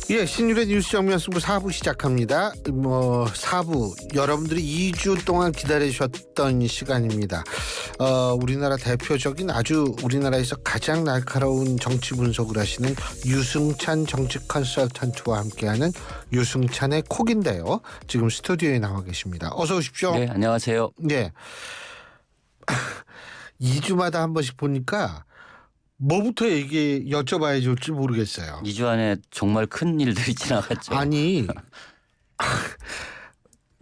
예, 신율의 뉴스 정면 승부 4부 시작합니다. 4부 여러분들이 2주 동안 기다리셨던 시간입니다. 우리나라 대표적인 아주 우리나라에서 가장 날카로운 정치 분석을 하시는 유승찬 정치 컨설턴트와 함께하는 유승찬의 콕인데요. 지금 스튜디오에 나와 계십니다. 어서 오십시오. 네, 안녕하세요. 네. 2주마다 한 번씩 보니까 뭐부터 여쭤봐야 좋을지 모르겠어요. 2주 안에 정말 큰 일들이 지나갔죠. 아니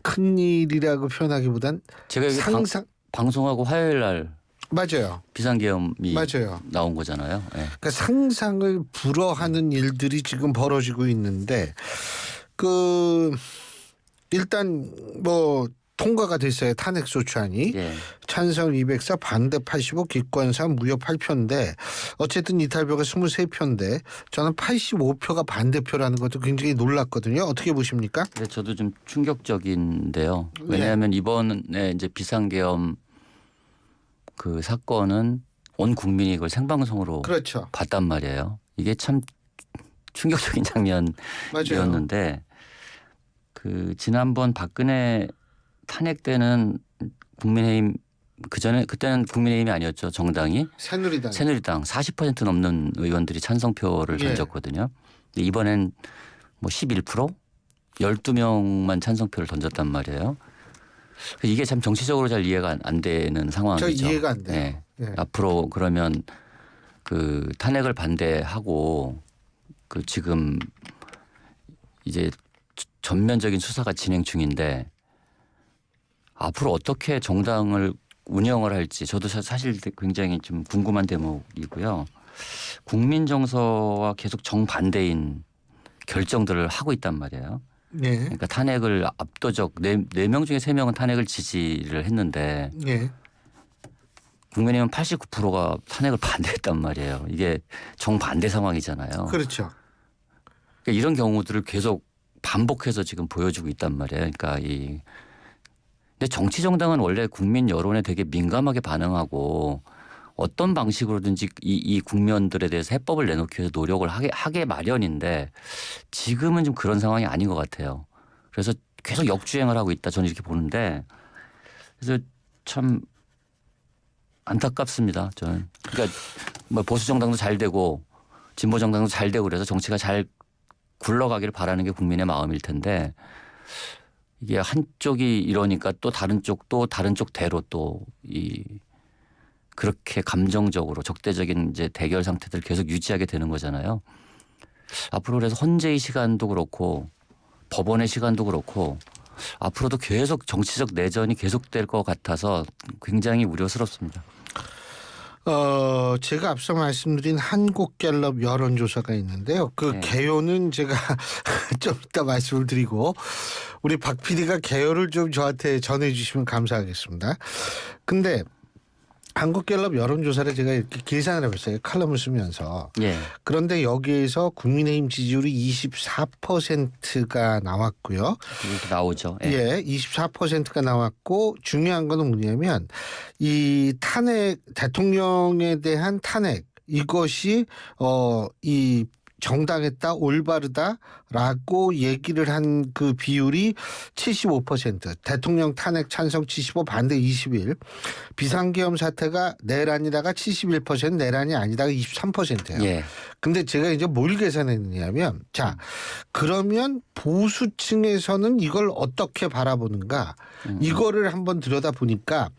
큰일이라고 표현하기보단 제가 여기 상상 방송하고 화요일 날 맞아요. 비상계엄이 맞아요. 나온 거잖아요. 네. 그러니까 상상을 불허하는 일들이 지금 벌어지고 있는데 일단 통과가 됐어요. 탄핵소추안이. 예. 찬성 204 반대 85 기권사 무효 8표인데 어쨌든 이탈표가 23표인데 저는 85표가 반대표라는 것도 굉장히 놀랐거든요. 어떻게 보십니까? 네, 저도 좀 충격적인데요. 왜냐하면 이번에 이제 비상계엄 그 사건은 온 국민이 이걸 생방송으로 그렇죠. 봤단 말이에요. 이게 참 충격적인 장면이었는데 그 지난번 박근혜 탄핵 때는 국민의힘 그때는 국민의힘이 아니었죠. 정당이 새누리당 40% 넘는 의원들이 찬성표를 던졌거든요. 근데 이번엔 11% 12명만 찬성표를 던졌단 말이에요. 이게 참 정치적으로 잘 이해가 안 되는 상황이죠. 저 이해가 안 돼요. 네. 네. 앞으로 그러면 그 탄핵을 반대하고 그 지금 이제 전면적인 수사가 진행 중인데 앞으로 어떻게 정당을 운영을 할지 저도 사실 굉장히 좀 궁금한 대목이고요. 국민 정서와 계속 정반대인 결정들을 하고 있단 말이에요. 네. 그러니까 탄핵을 압도적 4명 중에 3명은 탄핵을 지지를 했는데 네. 국민의힘은 89%가 탄핵을 반대했단 말이에요. 이게 정반대 상황이잖아요. 그렇죠. 그러니까 이런 경우들을 계속 반복해서 지금 보여주고 있단 말이에요. 그러니까 근데 정치 정당은 원래 국민 여론에 되게 민감하게 반응하고 어떤 방식으로든지 이 국면들에 대해서 해법을 내놓기 위해서 노력을 하게 마련인데 지금은 좀 그런 상황이 아닌 것 같아요. 그래서 계속 역주행을 하고 있다 저는 이렇게 보는데 그래서 참 안타깝습니다. 저는. 그러니까 보수 정당도 잘 되고 진보 정당도 잘 되고 그래서 정치가 잘 굴러가기를 바라는 게 국민의 마음일 텐데 이게 한쪽이 이러니까 또 다른 쪽대로 또 그렇게 감정적으로 적대적인 이제 대결 상태들을 계속 유지하게 되는 거잖아요. 앞으로 그래서 헌재의 시간도 그렇고 법원의 시간도 그렇고 앞으로도 계속 정치적 내전이 계속될 것 같아서 굉장히 우려스럽습니다. 제가 앞서 말씀드린 한국갤럽 여론조사가 있는데요. 개요는 제가 좀 이따 말씀을 드리고 우리 박 PD가 개요를 좀 저한테 전해주시면 감사하겠습니다. 근데 한국갤럽 여론조사를 제가 이렇게 계산을 해봤어요. 칼럼을 쓰면서. 예. 그런데 여기에서 국민의힘 지지율이 24%가 나왔고요. 이렇게 나오죠. 예, 24%가 나왔고 중요한 건 뭐냐면 이 탄핵 대통령에 대한 탄핵 이것이 이 정당했다 올바르다라고 얘기를 한 그 비율이 75% 대통령 탄핵 찬성 75 반대 21 비상계엄 사태가 내란이다가 71% 내란이 아니다가 23%예요. 예. 근데 제가 이제 뭘 계산했느냐면 자 그러면 보수층에서는 이걸 어떻게 바라보는가 이거를 한번 들여다보니까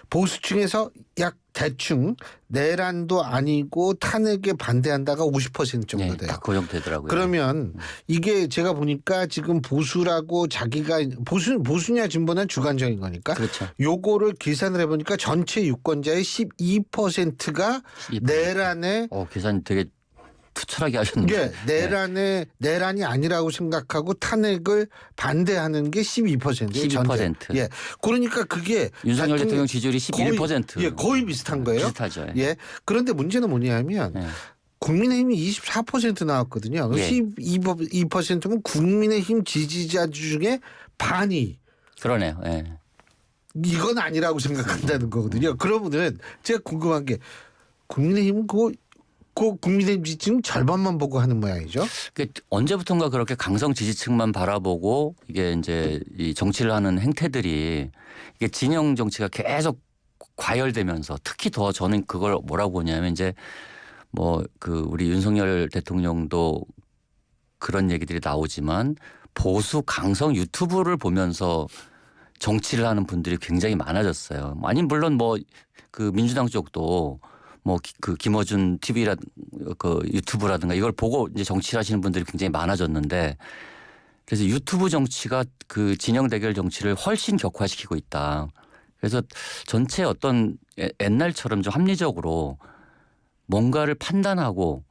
보수층에서 약 대충 내란도 아니고 탄핵에 반대한다가 50% 정도 예, 돼요. 다 고정되더라고요. 그러면 이게 제가 보니까 지금 보수라고 자기가 보수냐 진보는 주관적인 거니까 그렇죠. 요거를 계산을 해보니까 전체 유권자의 12%가 12%. 내란에 계산 되게 투철하게 하셨는데. 예, 내란이 아니라고 생각하고 탄핵을 반대하는 게 12%예요. 12%. 예, 그러니까 그게 윤석열 대통령 지지율이 11%. 거의 비슷한 거예요. 비슷하죠. 예, 그런데 문제는 뭐냐면 국민의힘이 24% 나왔거든요. 예. 12%면 국민의힘 지지자 중에 반이 그러네요. 예. 이건 아니라고 생각한다는 거거든요. 그러면은 제가 궁금한 게 국민의힘은 그 국민의힘 지지층 절반만 보고 하는 모양이죠. 언제부턴가 그렇게 강성 지지층만 바라보고 이게 이제 이 정치를 하는 행태들이 이게 진영 정치가 계속 과열되면서 특히 더 저는 그걸 뭐라고 보냐면 이제 뭐 그 우리 윤석열 대통령도 그런 얘기들이 나오지만 보수 강성 유튜브를 보면서 정치를 하는 분들이 굉장히 많아졌어요. 아니 물론 뭐 그 민주당 쪽도 뭐 그 김어준 TV라 그 유튜브라든가 이걸 보고 이제 정치를 하시는 분들이 굉장히 많아졌는데 그래서 유튜브 정치가 그 진영 대결 정치를 훨씬 격화시키고 있다. 그래서 전체 어떤 옛날처럼 좀 합리적으로 뭔가를 판단하고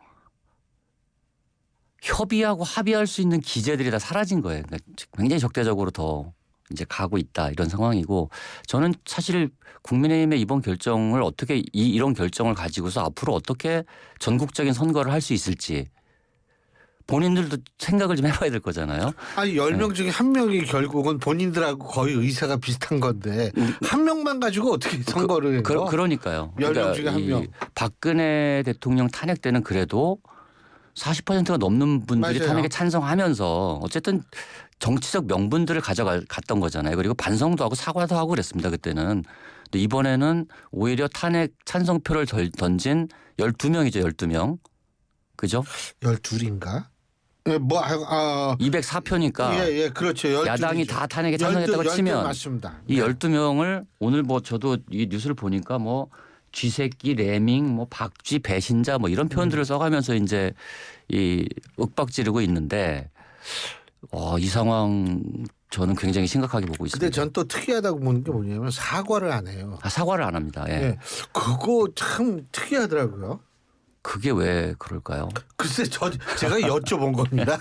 협의하고 합의할 수 있는 기제들이 다 사라진 거예요. 그러니까 굉장히 적대적으로 더 이제 가고 있다 이런 상황이고 저는 사실 국민의힘의 이번 결정을 어떻게 이런 결정을 가지고서 앞으로 어떻게 전국적인 선거를 할 수 있을지 본인들도 생각을 좀 해봐야 될 거잖아요. 아니 10명 중에 한 명이 결국은 본인들하고 거의 의사가 비슷한 건데 한 명만 가지고 어떻게 선거를 해요? 그러니까요. 10명 중에 한 명. 박근혜 대통령 탄핵 때는 그래도 40%가 넘는 분들이 맞아요. 탄핵에 찬성하면서 어쨌든 정치적 명분들을 가져갔던 거잖아요. 그리고 반성도 하고 사과도 하고 그랬습니다. 그때는. 근데 이번에는 오히려 탄핵 찬성표를 던진 12명이죠. 12명. 그죠? 12인가? 예, 204표니까 예, 그렇죠. 12이죠. 야당이 다 탄핵에 찬성했다고 치면 맞습니다. 이 12명을 오늘 뭐 저도 이 뉴스를 보니까 뭐 쥐새끼, 레밍, 뭐 박쥐, 배신자 뭐 이런 표현들을 써가면서 이제 이 윽박지르고 있는데 이 상황 저는 굉장히 심각하게 보고 있습니다. 근데 전 또 특이하다고 보는 게 뭐냐면 사과를 안 해요. 사과를 안 합니다. 예. 예. 그거 참 특이하더라고요. 그게 왜 그럴까요? 글쎄 제가 여쭤본 겁니다.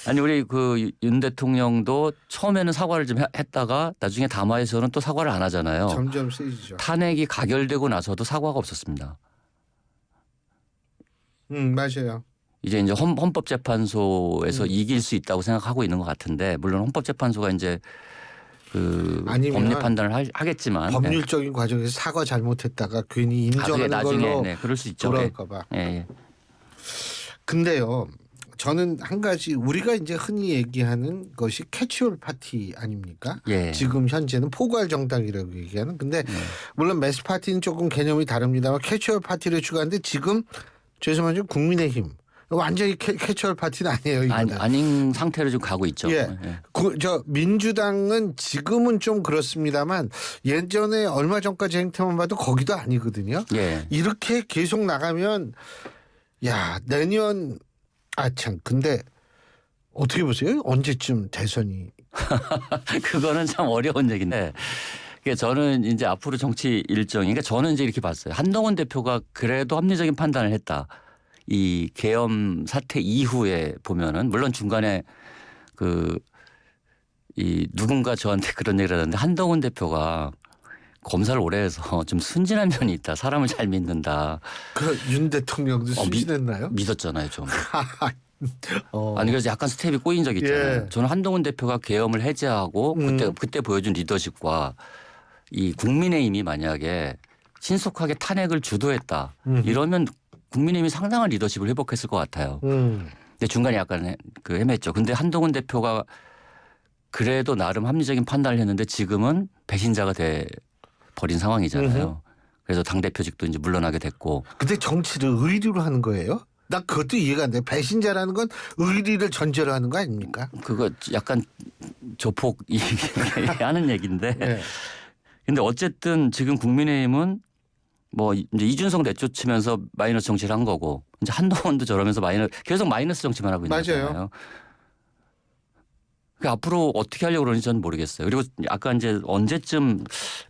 아니 우리 그 윤 대통령도 처음에는 사과를 좀 했다가 나중에 담화에서는 또 사과를 안 하잖아요. 점점 세지죠. 탄핵이 가결되고 나서도 사과가 없었습니다. 맞아요. 이제 헌법재판소에서 이길 수 있다고 생각하고 있는 것 같은데 물론 헌법재판소가 이제 그 법리 판단을 하겠지만 법률적인 과정에서 사과 잘못했다가 괜히 인정하는 나중에 걸로 그럴 수 있죠. 돌아올까 봐. 예. 근데요. 저는 한 가지 우리가 이제 흔히 얘기하는 것이 캐치올 파티 아닙니까? 예. 지금 현재는 포괄 정당이라고 얘기하는. 근데 물론 매스 파티는 조금 개념이 다릅니다만 캐치올 파티를 추구하는데 지금 죄송하지만 국민의힘 완전히 캐치올 파티는 아니에요. 이거는. 아닌 상태로 좀 가고 있죠. 예. 저 민주당은 지금은 좀 그렇습니다만 예전에 얼마 전까지 행태만 봐도 거기도 아니거든요. 예. 이렇게 계속 나가면 야 내년 근데 어떻게 보세요? 언제쯤 대선이? 그거는 참 어려운 얘기인데 그러니까 저는 이제 앞으로 정치 일정이 그러니까 저는 이제 이렇게 봤어요. 한동훈 대표가 그래도 합리적인 판단을 했다. 이 계엄 사태 이후에 보면은 물론 중간에 이 누군가 저한테 그런 얘기를 하는데 한동훈 대표가 검사를 오래 해서 좀 순진한 면이 있다. 사람을 잘 믿는다. 그 윤 대통령도 순진했나요? 믿었잖아요, 좀. 아니 그래서 약간 스텝이 꼬인 적 있잖아요. 예. 저는 한동훈 대표가 계엄을 해제하고 그때 보여준 리더십과 이 국민의힘이 만약에 신속하게 탄핵을 주도했다. 이러면 국민의힘이 상당한 리더십을 회복했을 것 같아요. 근데 중간에 약간 헤맸죠. 근데 한동훈 대표가 그래도 나름 합리적인 판단을 했는데 지금은 배신자가 돼 버린 상황이잖아요. 그래서 당대표직도 이제 물러나게 됐고. 근데 정치를 의리로 하는 거예요? 나 그것도 이해가 안 돼. 배신자라는 건 의리를 전제로 하는 거 아닙니까? 그거 약간 조폭 하는 얘기인데. 네. 근데 어쨌든 지금 국민의힘은 뭐 이제 이준석 내쫓으면서 마이너스 정치를 한 거고 이제 한동훈도 저러면서 계속 마이너스 정치만 하고 있는 거잖아요. 앞으로 어떻게 하려고 그러는지 저는 모르겠어요. 그리고 아까 이제 언제쯤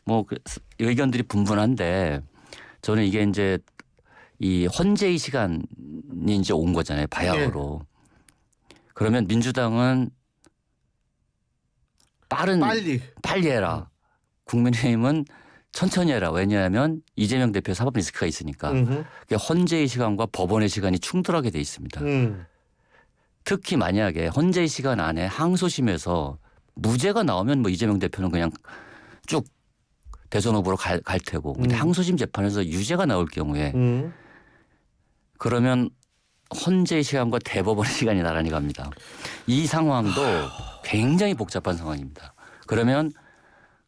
뭐 의견들이 분분한데 저는 이게 이제 이 헌재의 시간이 이제 온 거잖아요. 바야흐로. 그러면 민주당은 빨리 해라. 국민의힘은 천천히 해라. 왜냐하면 이재명 대표 사법 리스크가 있으니까. 그러니까 헌재의 시간과 법원의 시간이 충돌하게 돼 있습니다. 특히 만약에 헌재의 시간 안에 항소심에서 무죄가 나오면 뭐 이재명 대표는 그냥 쭉 대선 후보로 갈 테고 근데 항소심 재판에서 유죄가 나올 경우에 그러면 헌재 시간과 대법원의 시간이 나란히 갑니다. 이 상황도 굉장히 복잡한 상황입니다. 그러면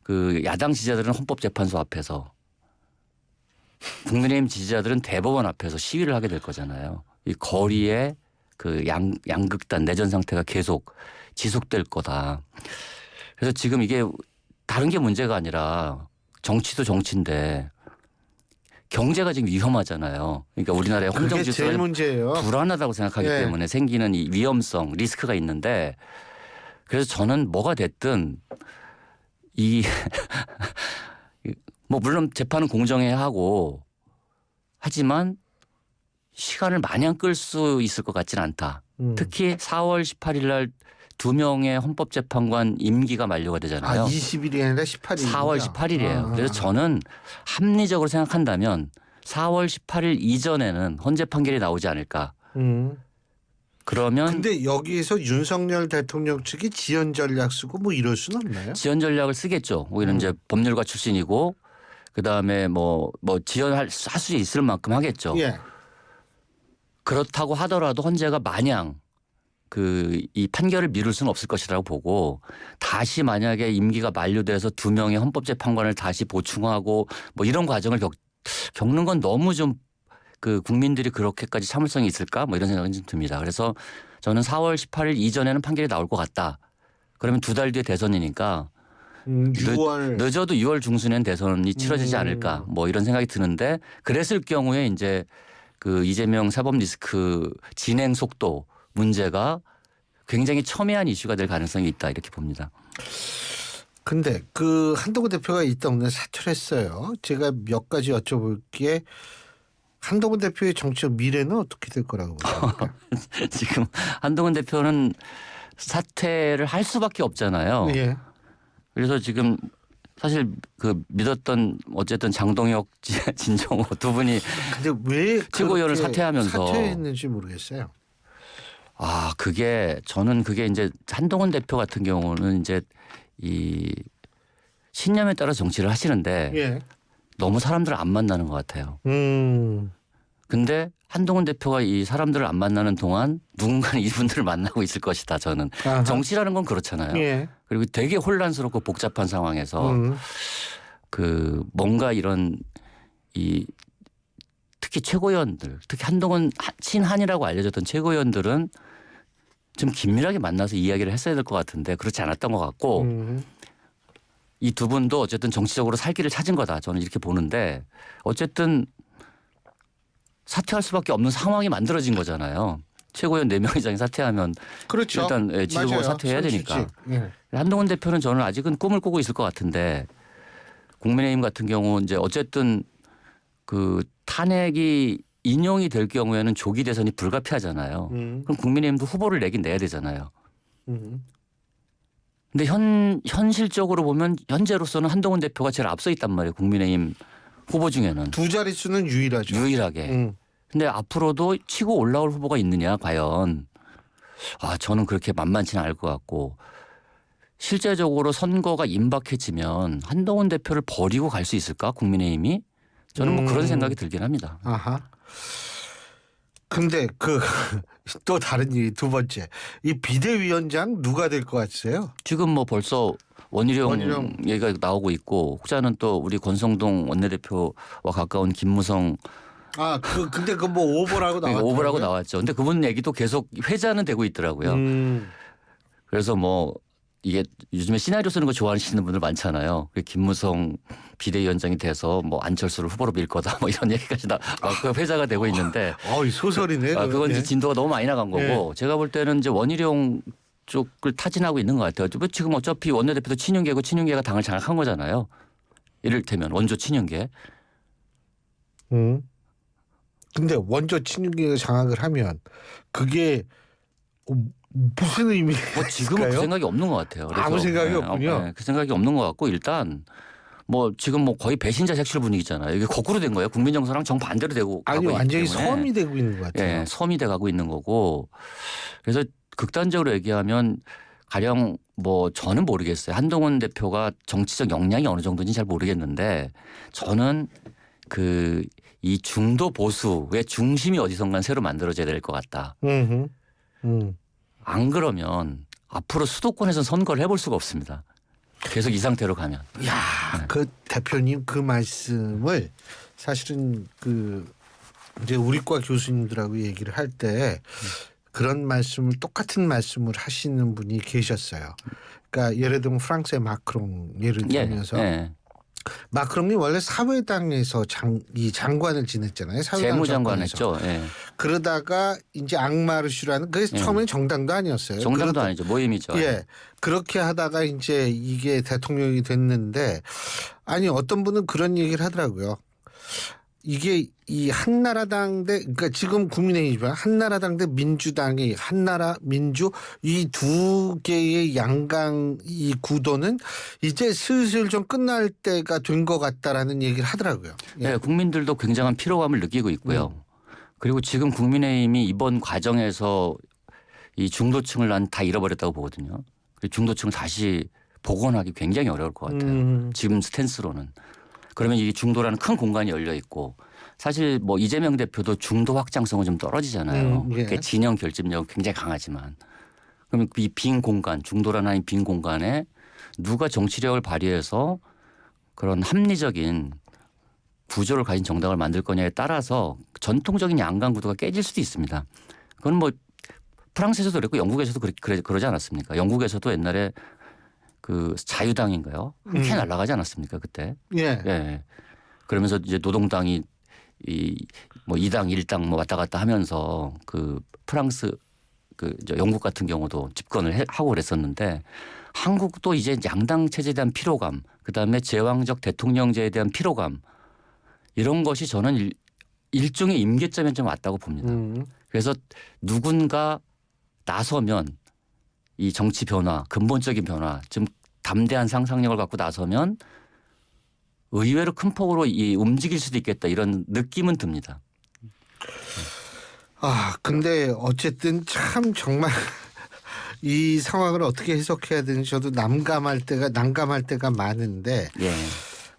그 야당 지지자들은 헌법재판소 앞에서 국민의힘 지지자들은 대법원 앞에서 시위를 하게 될 거잖아요. 이 거리에 그 양극단 내전 상태가 계속 지속될 거다. 그래서 지금 이게 다른 게 문제가 아니라 정치도 정치인데 경제가 지금 위험하잖아요. 그러니까 우리나라의 그게 홍정 제일 질서가 문제예요. 불안하다고 생각하기 예. 때문에 생기는 이 위험성, 리스크가 있는데 그래서 저는 뭐가 됐든 이 뭐 물론 재판은 공정해야 하고 하지만 시간을 마냥 끌 수 있을 것 같지는 않다. 특히 4월 18일 날 2명의 헌법재판관 임기가 만료가 되잖아요. 아, 20일이 아니라 18일. 4월 18일이에요. 그래서 저는 합리적으로 생각한다면 4월 18일 이전에는 헌재 판결이 나오지 않을까. 그러면 근데 여기에서 윤석열 대통령 측이 지연 전략 쓰고 뭐 이럴 수는 없나요? 지연 전략을 쓰겠죠. 우리는 이제 법률가 출신이고 그다음에 뭐 지연할 수 있을 만큼 하겠죠. 예. 그렇다고 하더라도 헌재가 마냥 이 판결을 미룰 수는 없을 것이라고 보고 다시 만약에 임기가 만료돼서 2명의 헌법재판관을 다시 보충하고 뭐 이런 과정을 겪는 건 너무 좀 그 국민들이 그렇게까지 참을성이 있을까 뭐 이런 생각이 좀 듭니다. 그래서 저는 4월 18일 이전에는 판결이 나올 것 같다. 그러면 2달 뒤에 대선이니까 6월 늦어도 6월 중순엔 대선이 치러지지 않을까 뭐 이런 생각이 드는데 그랬을 경우에 이제 그 이재명 사법 리스크 진행 속도 문제가 굉장히 첨예한 이슈가 될 가능성이 있다 이렇게 봅니다. 근데 그 한동훈 대표가 있다 오늘 사퇴했어요. 제가 몇 가지 여쭤볼게. 한동훈 대표의 정치적 미래는 어떻게 될 거라고 보십니까? 지금 한동훈 대표는 사퇴를 할 수밖에 없잖아요. 예. 그래서 지금 사실 그 믿었던 어쨌든 장동혁, 진정호 두 분이 근데 왜 최고위원을 그렇게 사퇴하면서 사퇴했는지 모르겠어요. 아 저는 그게 이제 한동훈 대표 같은 경우는 이제 이 신념에 따라 정치를 하시는데 예. 너무 사람들을 안 만나는 것 같아요. 음. 근데 한동훈 대표가 이 사람들을 안 만나는 동안 누군가는 이분들을 만나고 있을 것이다. 저는 아하. 정치라는 건 그렇잖아요. 예. 그리고 되게 혼란스럽고 복잡한 상황에서 그 뭔가 이런 이 특히 최고위원들, 특히 한동훈 친한이라고 알려졌던 최고위원들은 좀 긴밀하게 만나서 이야기를 했어야 될 것 같은데 그렇지 않았던 것 같고 이 두 분도 어쨌든 정치적으로 살 길을 찾은 거다. 저는 이렇게 보는데 어쨌든 사퇴할 수밖에 없는 상황이 만들어진 거잖아요. 최고위원 4명 이상이 사퇴하면 그렇죠. 일단 지도부가 맞아요. 사퇴해야 되니까. 예. 한동훈 대표는 저는 아직은 꿈을 꾸고 있을 것 같은데 국민의힘 같은 경우 이제 어쨌든 그 탄핵이 인용이 될 경우에는 조기 대선이 불가피하잖아요. 그럼 국민의힘도 후보를 내긴 내야 되잖아요. 근데 현실적으로 보면 현재로서는 한동훈 대표가 제일 앞서 있단 말이에요. 국민의힘 후보 중에는. 두 자릿수는 유일하죠. 유일하게. 근데 앞으로도 치고 올라올 후보가 있느냐 과연. 아 저는 그렇게 만만치는 않을 것 같고 실제적으로 선거가 임박해지면 한동훈 대표를 버리고 갈 수 있을까 국민의힘이? 저는 뭐 그런 생각이 들긴 합니다. 아하. 근데 또 다른 얘기 두 번째. 이 비대위원장 누가 될 것 같으세요? 지금 뭐 벌써 원희룡 얘기가 나오고 있고 혹자는 또 우리 권성동 원내대표와 가까운 김무성 근데 그 뭐 오보라고 나왔죠. 오보라고 나왔죠. 근데 그분 얘기도 계속 회자는 되고 있더라고요. 그래서 뭐 이게 요즘에 시나리오 쓰는 거 좋아하시는 분들 많잖아요. 김무성 비대위원장이 돼서 뭐 안철수를 후보로 밀 거다 뭐 이런 얘기까지 회자가 되고 있는데. 소설이네. 그건 이제 진도가 너무 많이 나간 거고 제가 볼 때는 이제 원희룡 쪽을 타진하고 있는 것 같아요. 지금 어차피 원내대표도 친윤계고 친윤계가 당을 장악한 거잖아요. 이를테면 원조 친윤계. 근데 원조 친윤계가 장악을 하면 그게 무슨 의미가 지금은 그 생각이 없는 것 같아요. 그래서 아무 생각이 없군요. 그 생각이 없는 것 같고 일단 뭐 지금 뭐 거의 배신자 색출 분위기잖아요. 이게 거꾸로 된 거예요. 국민 정서랑 정반대로 되고 가고 있기 완전히 때문에. 섬이 되고 있는 것 같아요. 섬이 돼 가고 있는 거고 그래서 극단적으로 얘기하면 가령 뭐 저는 모르겠어요. 한동훈 대표가 정치적 역량이 어느 정도인지 잘 모르겠는데 저는 그 이 중도 보수의 중심이 어디선가 새로 만들어져야 될 것 같다. 안 그러면 앞으로 수도권에서 선거를 해볼 수가 없습니다. 계속 이 상태로 가면. 야, 그 대표님 그 말씀을 사실은 그 이제 우리과 교수님들하고 얘기를 할 때 그런 말씀을 똑같은 말씀을 하시는 분이 계셨어요. 그러니까 예를 들면 프랑스의 마크롱 예를 들면서 마크롱이 원래 사회당에서 이 장관을 지냈잖아요. 사회당 재무장관 정권에서. 했죠. 예. 그러다가 이제 앙마르슈라는 그게 처음엔 정당도 아니었어요. 정당도 아니죠. 모임이죠. 예. 그렇게 하다가 이제 이게 대통령이 됐는데 아니 어떤 분은 그런 얘기를 하더라고요. 이게 이 한나라당 대 그러니까 지금 국민의힘이지만 한나라당 대 민주당이 한나라 민주 이 두 개의 양강 이 구도는 이제 슬슬 좀 끝날 때가 된 것 같다라는 얘기를 하더라고요. 예. 네, 국민들도 굉장한 피로감을 느끼고 있고요. 그리고 지금 국민의힘이 이번 과정에서 이 중도층을 난 다 잃어버렸다고 보거든요. 중도층을 다시 복원하기 굉장히 어려울 것 같아요. 지금 스탠스로는. 그러면 이 중도라는 큰 공간이 열려 있고 사실 뭐 이재명 대표도 중도 확장성은 좀 떨어지잖아요. 예. 그 진영 결집력은 굉장히 강하지만 그러면 이 빈 공간 중도라는 이 빈 공간에 누가 정치력을 발휘해서 그런 합리적인 구조를 가진 정당을 만들 거냐에 따라서 전통적인 양강 구도가 깨질 수도 있습니다. 그건 뭐 프랑스에서도 그랬고 영국에서도 그러지 않았습니까? 영국에서도 옛날에 그 자유당인가요? 함께 날아가지 않았습니까 그때? 예. 예. 그러면서 이제 노동당이 이 뭐 2당 1당 뭐 왔다 갔다 하면서 그 프랑스 그 영국 같은 경우도 집권을 하고 그랬었는데 한국도 이제 양당 체제에 대한 피로감, 그다음에 제왕적 대통령제에 대한 피로감 이런 것이 저는 일종의 임계점에 좀 왔다고 봅니다. 그래서 누군가 나서면 이 정치 변화, 근본적인 변화, 좀 담대한 상상력을 갖고 나서면 의외로 큰 폭으로 움직일 수도 있겠다 이런 느낌은 듭니다. 아, 근데 어쨌든 참 정말 이 상황을 어떻게 해석해야 되는지 저도 난감할 때가 많은데 예.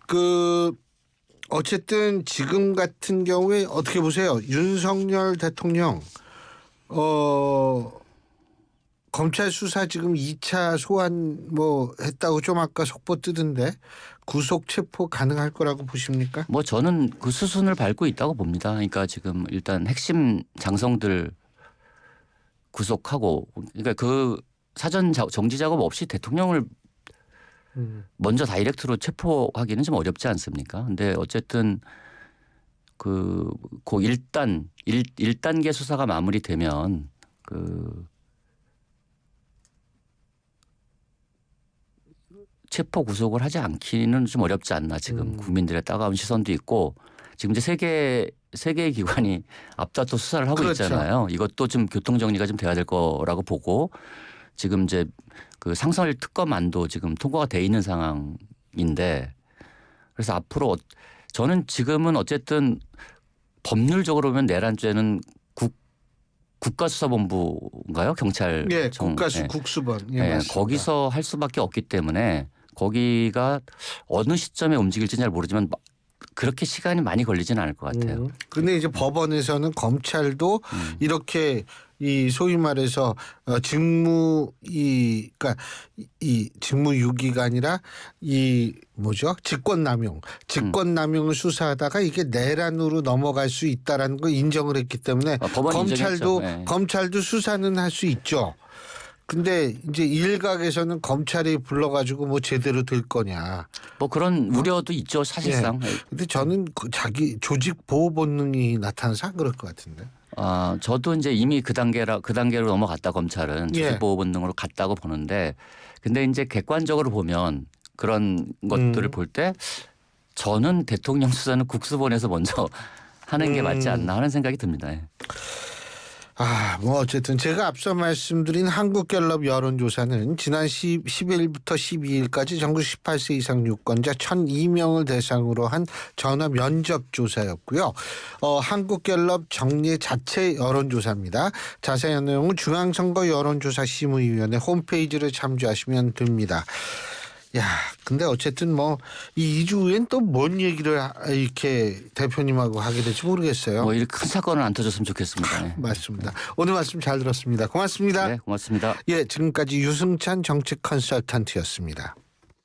그 어쨌든 지금 같은 경우에 어떻게 보세요? 윤석열 대통령 검찰 수사 지금 2차 소환 뭐 했다고 좀 아까 속보 뜨던데 구속 체포 가능할 거라고 보십니까? 뭐 저는 그 수순을 밟고 있다고 봅니다. 그러니까 지금 일단 핵심 장성들 구속하고 그러니까 그 사전 정지 작업 없이 대통령을 먼저 다이렉트로 체포하기는 좀 어렵지 않습니까? 근데 어쨌든 그 1단계 수사가 마무리되면 그 체포 구속을 하지 않기는 좀 어렵지 않나 지금 국민들의 따가운 시선도 있고 지금 이제 세 개의 기관이 앞다퉈 수사를 하고 그렇죠. 있잖아요. 이것도 좀 교통 정리가 좀 돼야 될 거라고 보고 지금 이제 그 상설 특검안도 지금 통과가 돼 있는 상황인데 그래서 앞으로 저는 지금은 어쨌든 법률적으로 보면 내란죄는 국가수사본부인가요? 경찰. 예, 예. 국수본. 예, 예, 맞습니다. 거기서 할 수밖에 없기 때문에 거기가 어느 시점에 움직일지는 잘 모르지만 그렇게 시간이 많이 걸리지는 않을 것 같아요. 근데 이제 법원에서는 검찰도 이렇게 이 소위 말해서 그러니까 이 직무유기가 아니라 이 뭐죠? 직권남용을 수사하다가 이게 내란으로 넘어갈 수 있다라는 걸 인정을 했기 때문에 법원이 인정했죠. 네. 검찰도 수사는 할 수 있죠. 근데 이제 일각에서는 검찰이 불러가지고 뭐 제대로 될 거냐. 뭐 그런 우려도 있죠 사실상. 예. 근데 저는 자기 조직 보호 본능이 나타나서 안 그럴 것 같은데. 아 저도 이제 이미 그 단계로 넘어갔다 검찰은 예. 조직보호 본능으로 갔다고 보는데 근데 이제 객관적으로 보면 그런 것들을 볼 때 저는 대통령 수사는 국수본에서 먼저 하는 게 맞지 않나 하는 생각이 듭니다. 예. 뭐 어쨌든 제가 앞서 말씀드린 한국갤럽 여론조사는 지난 10일부터 12일까지 전국 18세 이상 유권자 1,002명을 대상으로 한 전화 면접 조사였고요. 한국갤럽 정례 자체 여론조사입니다. 자세한 내용은 중앙선거 여론조사심의위원회 홈페이지를 참조하시면 됩니다. 야, 근데 어쨌든 뭐 이 2주 후엔 또 뭔 얘기를 이렇게 대표님하고 하게 될지 모르겠어요. 뭐 이렇게 큰 사건은 안 터졌으면 좋겠습니다. 네. 맞습니다. 오늘 말씀 잘 들었습니다. 고맙습니다. 네, 고맙습니다. 예, 지금까지 유승찬 정책 컨설턴트였습니다.